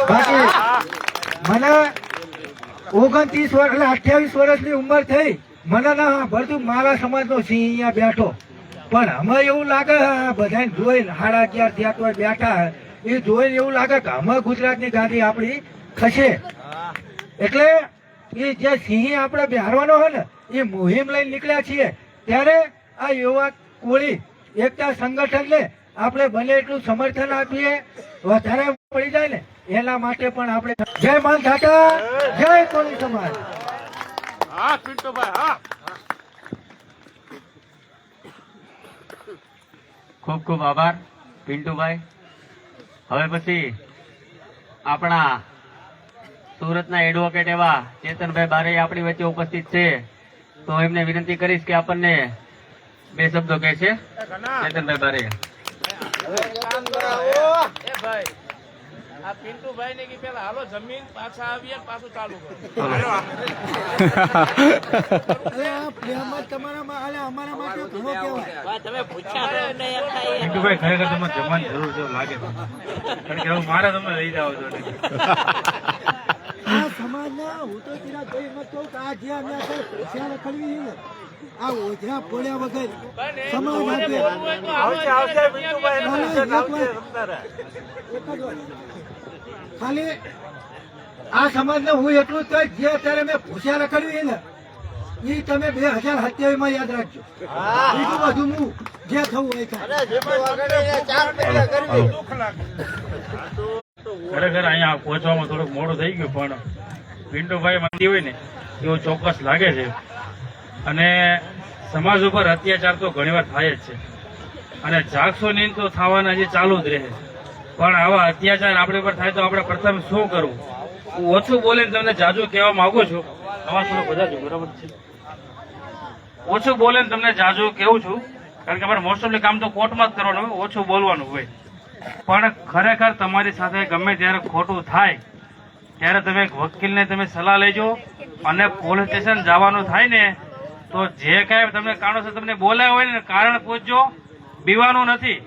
બાકી મને 29 વર્ષ એટલે 28 વર્ષની ઉંમર થઈ, મને ના ભરતું મારા સમાજનો સિંહ અહીંયા બેઠો, પણ અમે એવું લાગે બધાને જોઈને 11:30 થયા તો બેઠા, એ જોઈને એવું લાગે કે અમે ગુજરાતની ગાંધી આપણી ખસે. એટલે એ જે સિંહ આપણે બિહારવાનો હોય ને એ મુહિમ લઈને નીકળ્યા છીએ, ત્યારે આ યુવા કોળી એકતા સંગઠનને આપણે બને એટલું સમર્થન આપીએ, વધારે પડી જાય ને એના માટે પણ આપણે જય માલધાતા, જય કોળી સમાજ. હા પિન્ટુભાઈ, હા ખૂબ ખૂબ આભાર પિન્ટુભાઈ. હવે પછી આપણા સુરતના એડવોકેટ એવા ચેતનભાઈ બારે આપણી વચ્ચે ઉપસ્થિત છે, તો એમને વિનંતી કરીશ કે આપણને 2 શબ્દો કહે છે. ચેતનભાઈ બારે. આ પિન્ટુભાઈ ને કે પેલા હાલો જમીન પાછા આવીએ, પાછું ચાલુ કરો. પિન્ટુભાઈ ખરેખર તમે જમવાની જરૂર છે લાગે છે, કારણ કે હવે મારે તમે લઈ જાવ છો. આ સમાજના હું તો તેના જોઈ ન કહું કે આ જે અમે પૈસા રખડવી છે ને, આ ઓઝા પડ્યા વગર ખાલી આ સમાજને હું એટલું જ કહીશ, જે અત્યારે મેં ભૂસ્યા રખડવી ને એ તમે 2027 માં યાદ રાખજો. બીજું બધું હું જે થવું હોય ખરેખર અહીંયા પહોંચવામાં થોડુંક મોડું થઈ ગયું, પણ પિન્ટુભાઈ માંદી હોય ને એવું ચોક્કસ લાગે છે. અને સમાજ ઉપર અત્યાચાર તો ઘણીવાર થાય જ છે, અને જાગશો નહીં તો થવાના જે ચાલુ જ રહે. પણ આવા અત્યાચાર આપણી ઉપર થાય તો આપણે પ્રથમ શું કરવું? હું ઓછું બોલીને તમને જાજુ કહેવા માંગુ છું. આવા થોડું બધા જ બરાબર છે, ઓછું બોલીને તમને જાજુ કેવું છું, કારણ કે અમારે મોસ્ટ ઓફલી કામ તો કોર્ટમાં જ કરવાનું હોય, ઓછું બોલવાનું હોય. પણ ખરેખર તમારી સાથે ગમે ત્યારે ખોટું થાય ત્યારે તમે વકીલને તમે સલાહ લેજો, અને પોલીસ સ્ટેશન જવાનું થાય ને તો જે કાંઈ તમને કારણોસર તમને બોલાયા હોય ને કારણ પૂછજો, બીવાનું નથી.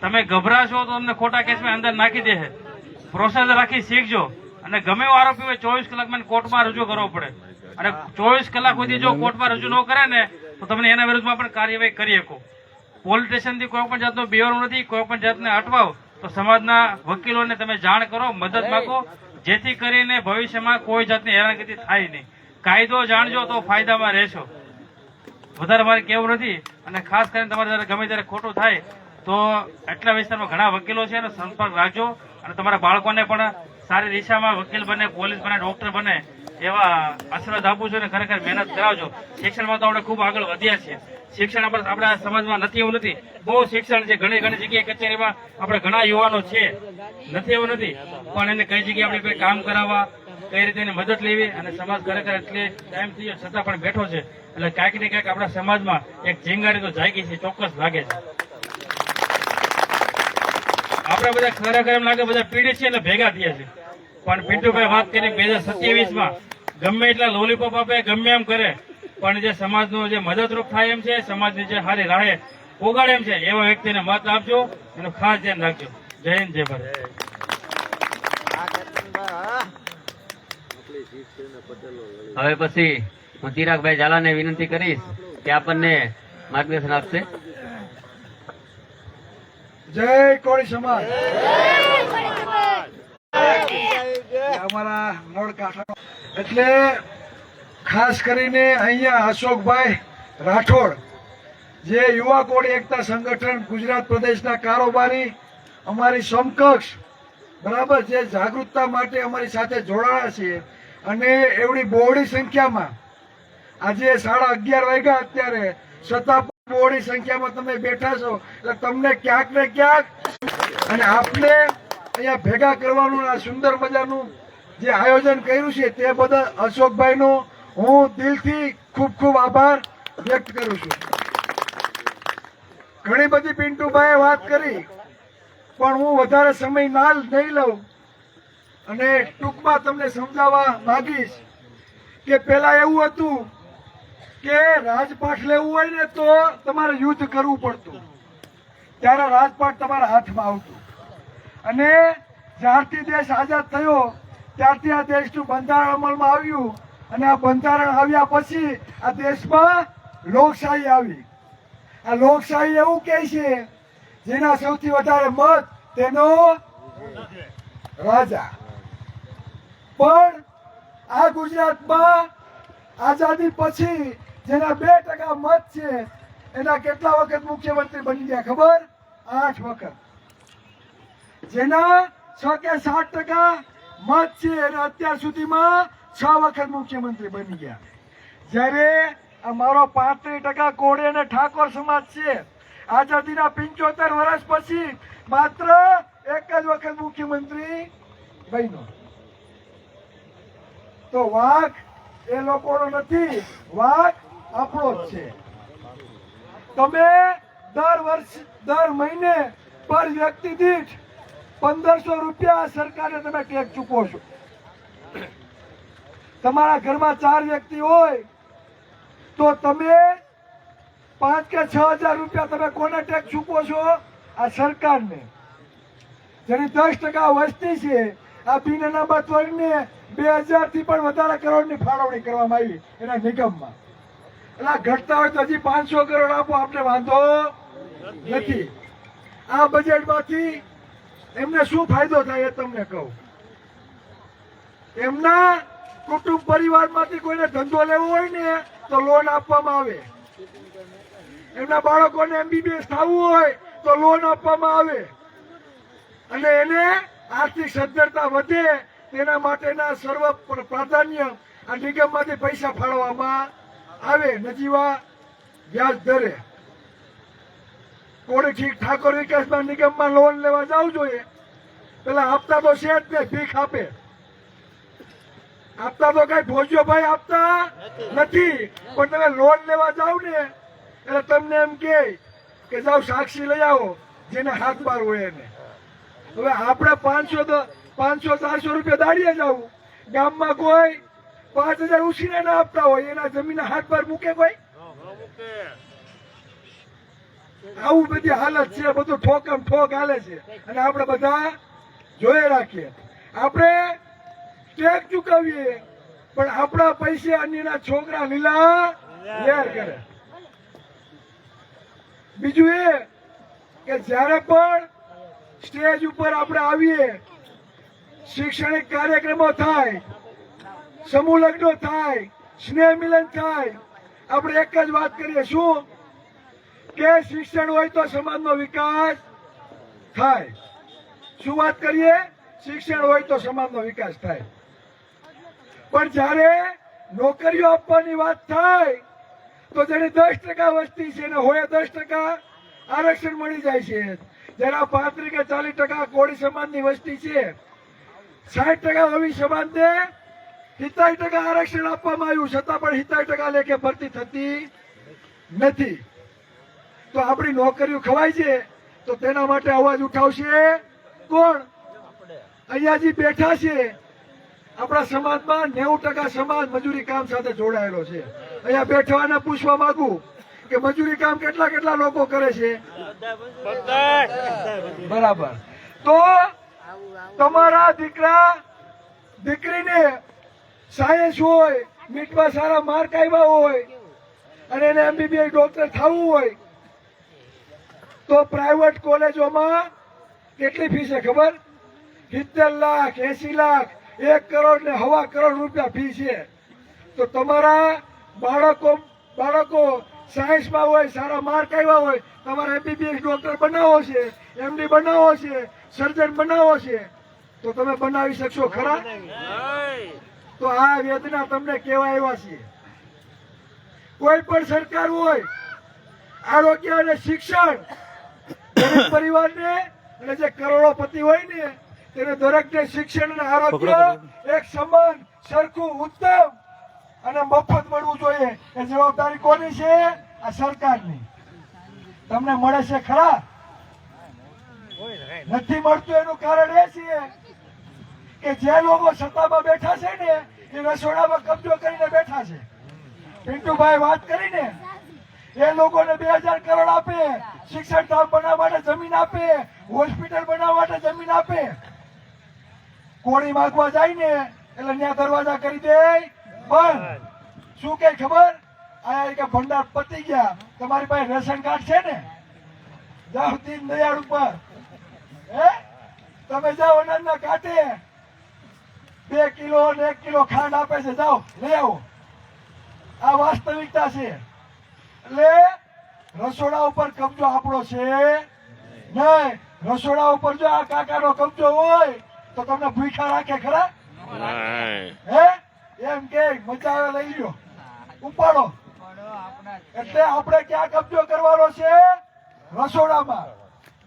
તમે ગભરાશો તો તમને ખોટા કેસમાં અંદર નાખી દે. પ્રોસેસ રાખી શીખજો, અને ગમે એવો આરોપી હોય 24 કલાકમાં કોર્ટમાં રજૂ કરવો પડે, અને 24 કલાક સુધી જો કોર્ટમાં રજૂ ન કરે ને તો તમને એના વિરુદ્ધમાં પણ કાર્યવાહી કરી શકો. પોલીસ સ્ટેશનથી કોઈ પણ જાતનું બીવાનું નથી, કોઈ પણ જાતને અટવાવ તો સમાજના વકીલોને તમે જાણ કરો, મદદ માંગો, જેથી કરીને ભવિષ્યમાં કોઈ જાતની હેરાનગતિ થાય નહીં. કાયદો જાણજો તો ફાયદામાં રહેશો. વધારે મારે કેવું નથી. અને ખાસ કરીને તમારે જયારે ગમે ત્યારે ખોટું થાય તો એટલા વિસ્તારમાં ઘણા વકીલો છે, એનો સંપર્ક રાખજો, અને તમારા બાળકોને પણ સારી દિશામાં વકીલ બને, પોલીસ બને, ડોક્ટર બને એવા આશીર્વાદ આપું છું. અને ખરેખર મહેનત કરાવજો. શિક્ષણમાં તો આપણે ખૂબ આગળ વધ્યા છીએ. શિક્ષણ આપણા સમાજમાં નથી એવું નથી, બહુ શિક્ષણ છે. ઘણી ઘણી જગ્યાએ કચેરીમાં આપણે ઘણા યુવાનો છે, નથી એવું નથી, પણ એને કઈ જગ્યાએ આપણે કોઈ કામ કરાવવા, કઈ રીતે એની મદદ લેવી, અને સમાજ ખરેખર એટલી ટાઈમ થઈ છતાં પણ બેઠો છે. એટલે ક્યાંક ને ક્યાંક આપણા સમાજમાં એક ચિંગારી તો જાગી છે, ચોક્કસ લાગે છે. આપણે બધા ખરેખર એમ લાગે બધા પીડિત છે એટલે ભેગા થયા છે, પણ પિન્ટુભાઈ વાત કરી 2027 માં ગમે એટલા લોલીપોપ આપે, ગમે એમ કરે, પણ જે સમાજનું જે મદદરૂપ થાય એમ છે, સમાજની જે સારી રાહે પોગાડે એમ છે, એવા વ્યક્તિને મત આપજો, એનું ખાસ ધ્યાન રાખજો. જય હિન્દ, જય ભારત. હવે પછી હું ચિરાગભાઈ ઝાલાને વિનંતી કરીશ કે આપણને માર્ગદર્શન આપશે. જય કોળી સમાજ. અમારા નળ કાંઠા એટલે ખાસ કરીને અહીંયા અશોકભાઈ રાઠોડ, જે યુવા કોળી એકતા સંગઠન ગુજરાત પ્રદેશના કારોબારી, અમારી સમકક્ષ બરાબર, જે જાગૃતતા માટે અમારી સાથે જોડાયા છે, અને એવડી બહોળી સંખ્યામાં આજે 11:30 વાગ્યા અત્યારે, છતાં બહોળી સંખ્યામાં તમે બેઠા છો, એટલે તમને ક્યાંક ને ક્યાંક અને આપણે અહીંયા ભેગા કરવાનું આ સુંદર મજાનું જે આયોજન કર્યું છે તે બદલ અશોકભાઈનો હું દિલથી ખૂબ ખૂબ આભાર વ્યક્ત કરું છું. ઘણી બધી પિન્ટુભાઈએ વાત કરી, પણ હું વધારે સમય નહીં લઉં, અને ટૂંકમાં તમને સમજાવવા માંગીશ કે પેલા એવું હતું કે રાજપાઠ લેવું હોય ને તો તમારે યુદ્ધ કરવું પડતું, ત્યારે રાજપાઠ તમારા હાથમાં આવતું, અને જ્યારથી દેશ આઝાદ થયો ત્યારથી આ દેશનું બંધારણ અમલમાં આવ્યું અને આ બંધારણ આવ્યા પછી આ દેશમાં લોકશાહી આવી. આ લોકશાહી એવું કહે છે જેના સૌથી વધારે મત તેનો રાજા. પણ આ ગુજરાતમાં આઝાદી પછી જેના 2% મત છે એના કેટલા વખત મુખ્યમંત્રી બની ગયા ખબર? 8 વખત. જેના 6 કે 7% મત છે અને અત્યાર સુધીમાં 6 વખત મુખ્યમંત્રી બની ગયા. જ્યારે અમારો 35% કોળી અને ઠાકોર સમાજ છે આઝાદીના 75 વર્ષ પછી માત્ર એક જ વખત મુખ્યમંત્રી બન્યો. તો વાંક એ લોકોનો નથી, વાંક આપણો જ છે. તમે દર મહિને પર વ્યક્તિ દીઠ 1500 રૂપિયા સરકારને તમે ટેક્સ ચૂકવો છો. તમારા ઘરમાં 4 વ્યક્તિ હોય તો તમે 5 કે 6000 રૂપિયા તમે કોને ટેક્સ ચૂકવો છો? આ સરકારને. જેની 10% વસ્તી છે આ બિન અનામત વર્ગને 2000 થી પણ વધારે કરોડની ફાળવણી કરવામાં આવી એના નિગમમાં. એટલે ઘટતા હોય તો હજી 500 કરોડ આપો, આપણે વાંધો નથી. આ બજેટમાંથી એમને શું ફાયદો થાય એ તમને કહું. એમના કુટુંબ પરિવારમાંથી કોઈને ધંધો લેવો હોય ને તો લોન આપવામાં આવે. એમના બાળકોને MBBS થવું હોય તો લોન આપવામાં આવે. અને એને આર્થિક સદ્ધરતા વધે તેના માટેના સર્વ પ્રાધાન્ય આ નિગમમાંથી પૈસા ફાળવવામાં આવે નજીવા વ્યાજ દરે. કોળી ઠાકોર વિકાસ નિગમમાં લોન લેવા જવું જોઈએ પેલા આપતા તો છે જ ને, ભીખ આપે. આપતા તો કઈ ભોજ્યો ભાઈ આપતા નથી, પણ તમે લોન લેવા જાવ ને એટલે તમને એમ કે જાઓ સાક્ષી લઈ આવો જેને હાથ બાર હોય એને. હવે આપણે 500-400 રૂપિયા દાડીએ જવું, ગામમાં કોઈ 5000 ઉછીને ના આપતા હોય એના જમીન હાથ બાર મૂકે કોઈ? આવું બધી હાલત છે, બધું ઠોકમ ઠોક હાલે છે અને આપણે બધા જોઈ રાખીએ. આપણે ટેક્સ ચૂકવીએ પણ આપણા પૈસે અન્યના છોકરા લીલા લેર કરે. બીજું એ કે જ્યારે પણ સ્ટેજ ઉપર આપણે આવીએ, શૈક્ષણિક કાર્યક્રમો થાય, સમૂહ લગ્નો થાય, સ્નેહ મિલન થાય, આપણે એક જ વાત કરીએ શું કે શિક્ષણ હોય તો સમાજનો વિકાસ થાય. શું વાત કરીએ? શિક્ષણ હોય તો સમાજનો વિકાસ થાય. પણ જ્યારે નોકરીઓ આપવાની વાત થાય તો જેની 10% વસ્તી છે એને હોય 10% આરક્ષણ મળી જાય છે. જેના 35 કે 40% કોળી સમાજની વસ્તી છે, 60% ઓવી સમાજને 70% આરક્ષણ આપવામાં આવ્યું છતાં પણ 70% લેખે ભરતી થતી નથી. તો આપણી નોકરીઓ ખવાય છે તો તેના માટે અવાજ ઉઠાવશે કોણ? અહીંયા જે બેઠા છે આપણા સમાજમાં 90% સમાજ મજૂરી કામ સાથે જોડાયેલો છે. અહીંયા બેઠવાને પૂછવા માંગુ કે મજૂરી કામ કેટલા લોકો કરે છે? બરાબર. તો તમારા દીકરા દીકરીને સાયન્સ હોય, નીટમાં સારા માર્ક આવ્યા હોય અને એને MBBS ડોક્ટર થવું હોય તો પ્રાઇવેટ કોલેજોમાં કેટલી ફી છે ખબર? 70 લાખ, 80 લાખ, 1 કરોડ ને 1.25 કરોડ રૂપિયા ફી છે. તો તમારા બાળકો સાયન્સમાં હોય, સારા માર્ક આવ્યા હોય, તમારે MBBS ડોક્ટર બનાવો છે, MD બનાવો છે, સર્જન બનાવો છે, તો તમે બનાવી શકશો ખરા? તો આ વેદના તમને કેવા આવ્યા છે. કોઈ પણ સરકાર હોય, આરોગ્ય અને શિક્ષણ ગરીબ પરિવારને અને જે કરોડોપતિ હોય ને તેને દરેકને શિક્ષણ અને આરોગ્ય એક સમાન, સરખું, ઉત્તમ અને મફત મળવું જોઈએ. એ જવાબદારી કોની છે? આ સરકારની. તમને મળે છે ખરા? નથી મળતું. એનું કારણ એ છે કે જે લોકો સત્તામાં બેઠા છે ને એ રસોડામાં કબજો કરીને બેઠા છે. પિન્ટુભાઈ વાત કરીને એ લોકોને 2000 કરોડ આપે, શિક્ષણ ધામ બનાવવા માટે જમીન આપે, હોસ્પિટલ બનાવવા માટે જમીન આપે. કોળી માગવા જાય ને એટલે ત્યાં દરવાજા કરી દે બંધ. શું કે ખબર? આ કે ભંડાર પતી ગયા, તમારી પાસે રેશન કાર્ડ છે ને, જાઓ દીન દયાળ ઉપર, હે તમે જાઓ અનાજના કાંઠે 2 કિલો ને 1 કિલો ખાંડ આપે છે, જાઓ લઈ આવો. આ વાસ્તવિકતા છે. એટલે રસોડા ઉપર કબજો આપણો છે નહીં. રસોડા ઉપર જો આ કાકાનો કબજો હોય તો તમને ભૂખા રાખે ખરા? હે એમ કે મજા આવે લઈ લો, ઉપાડો. એટલે આપણે ક્યાં કબજો કરવાનો છે? રસોડામાં.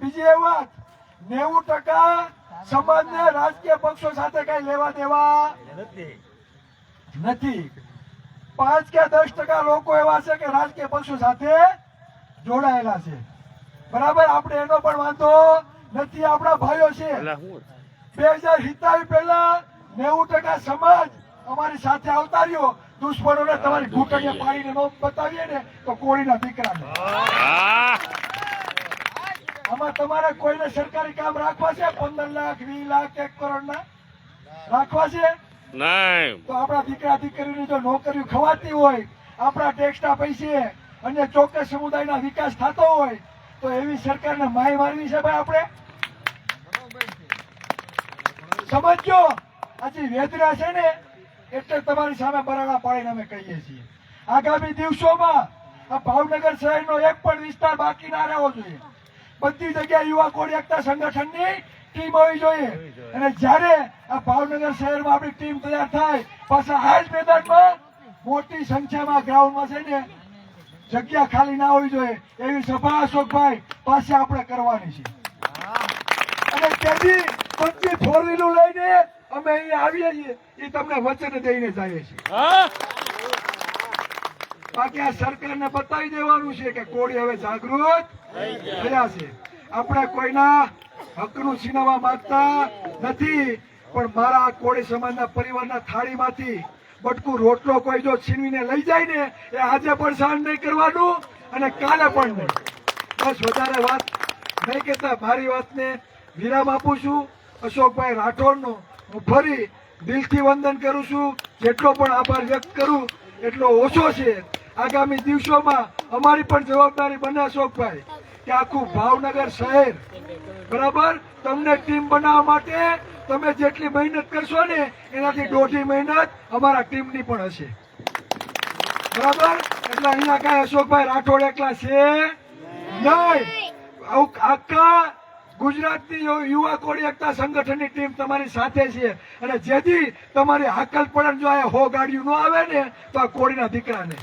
બીજી એ વાત, 90% સમાજને રાજકીય પક્ષો સાથે કઈ લેવા દેવા નથી. 5 કે 10% લોકો એવા છે કે રાજકીય પક્ષો સાથે જોડાયેલા છે. બરાબર, આપણે એનો પણ વાંધો નથી, આપણા ભાઈઓ છે. 2027 પહેલા 90% સમાજ અમારી સાથે આવતા રહ્યો. દુશ્મનોને તમારી ઘૂંટણીએ પાડીને નો બતાવીએ ને તો કોળીના દીકરાને. આમાં તમારે કોઈને સરકારી કામ રાખવા છે? 15 લાખ 20 લાખ 1 કરોડ ના રાખવા છે? નહીં. તો આપણા દીકરા દીકરીની જો નોકરીઓ ખવાતી હોય, આપણા ટેક્સના પૈસે અને ચોક્કસ સમુદાયના વિકાસ થતો હોય તો એવી સરકારને માય મારવી છે ભાઈ આપણે? સમજો, આજે વેદના છે ને એટલે તમારી સામે બરાડા પાડીને અમે કહીએ છીએ. આગામી દિવસોમાં આ ભાવનગર શહેરનો એક પણ વિસ્તાર બાકી ના રહેવો જોઈએ. બધી જગ્યાએ યુવા કોળી એકતા સંગઠનની ટીમ હોવી જોઈએ. અને જ્યારે આ ભાવનગર શહેરમાં આપણી ટીમ તૈયાર થાય, પાછા આ જ મેદાનમાં મોટી સંખ્યામાં ગ્રાઉન્ડમાં છે ને જગ્યા ખાલી ના હોવી જોઈએ એવી સભા અશોકભાઈ પાસે આપણે કરવાની છે. અને તેથી બધી ફોર વ્હીલો લઈને અમે અહીંયા આવીએ છીએ, એ તમને વચન દઈને જઈએ છીએ. બાકી આ સરકારને બતાવી દેવાનું છે કે કોળી હવે જાગૃત થયા છે. આપણે કોઈના હકનું છીનવવા માંગતા નથી, પણ મારા કોળી સમાજના પરિવારના થાળીમાંથી બટકું રોટલો કોઈ જો છીનવીને લઈ જાય ને એ આજે પણ સહન નહીં કરવાનું અને કાલે પણ નહીં. બસ વધારે વાત નહીં કહેતા મારી વાતને વિરામ આપું છું. અશોકભાઈ રાઠોડનો હું ફરી દિલથી વંદન કરું છું. જેટલો પણ આભાર વ્યક્ત કરું એટલો ઓછો છે. આગામી દિવસોમાં અમારી પણ જવાબદારી બને અશોકભાઈ કે આખું ભાવનગર શહેર બરાબર તમને ટીમ બનાવવા માટે તમે જેટલી મહેનત કરશો ને એનાથી 1.5 મહેનત અમારા ટીમની પણ હશે. બરાબર, એટલે અહીંયા કઈ અશોકભાઈ રાઠોડ એકલા છે નહીં. આખા ગુજરાતની યુવા કોળી એકતા સંગઠનની ટીમ તમારી સાથે છે. અને જેથી તમારી હાકલ પડે જો આ 100 ગાડીઓ ન આવે ને તો આ કોળીના દીકરાને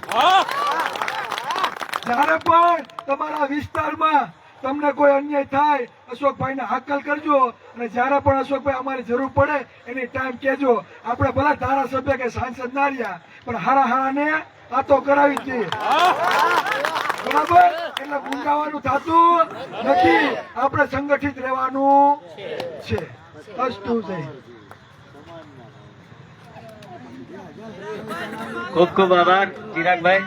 જયારે પણ તમારા વિસ્તારમાં તમને કોઈ અન્યાય થાય અશોકભાઈને હાકલ કરજો. અને જયારે પણ અશોકભાઈ અમારી જરૂર પડે એની ટાઈમ કહેજો. આપણે ભલા ધારાસભ્ય કે સાંસદ ના રહ્યા પણ હારા હારાને આ તો કરાવી જ દઈએ. બરાબર, એટલે ગુંગાવાનું થતું નથી. આપણે સંગઠિત રહેવાનું છે. અસ્તુ જય. ખૂબ ખૂબ આભાર ચિરાગભાઈ.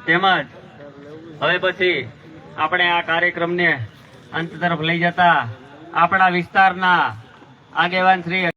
તેમજ હવે પછી આપણે આ કાર્યક્રમને અંત તરફ લઈ જતા આપણા વિસ્તારના આગેવાન શ્રી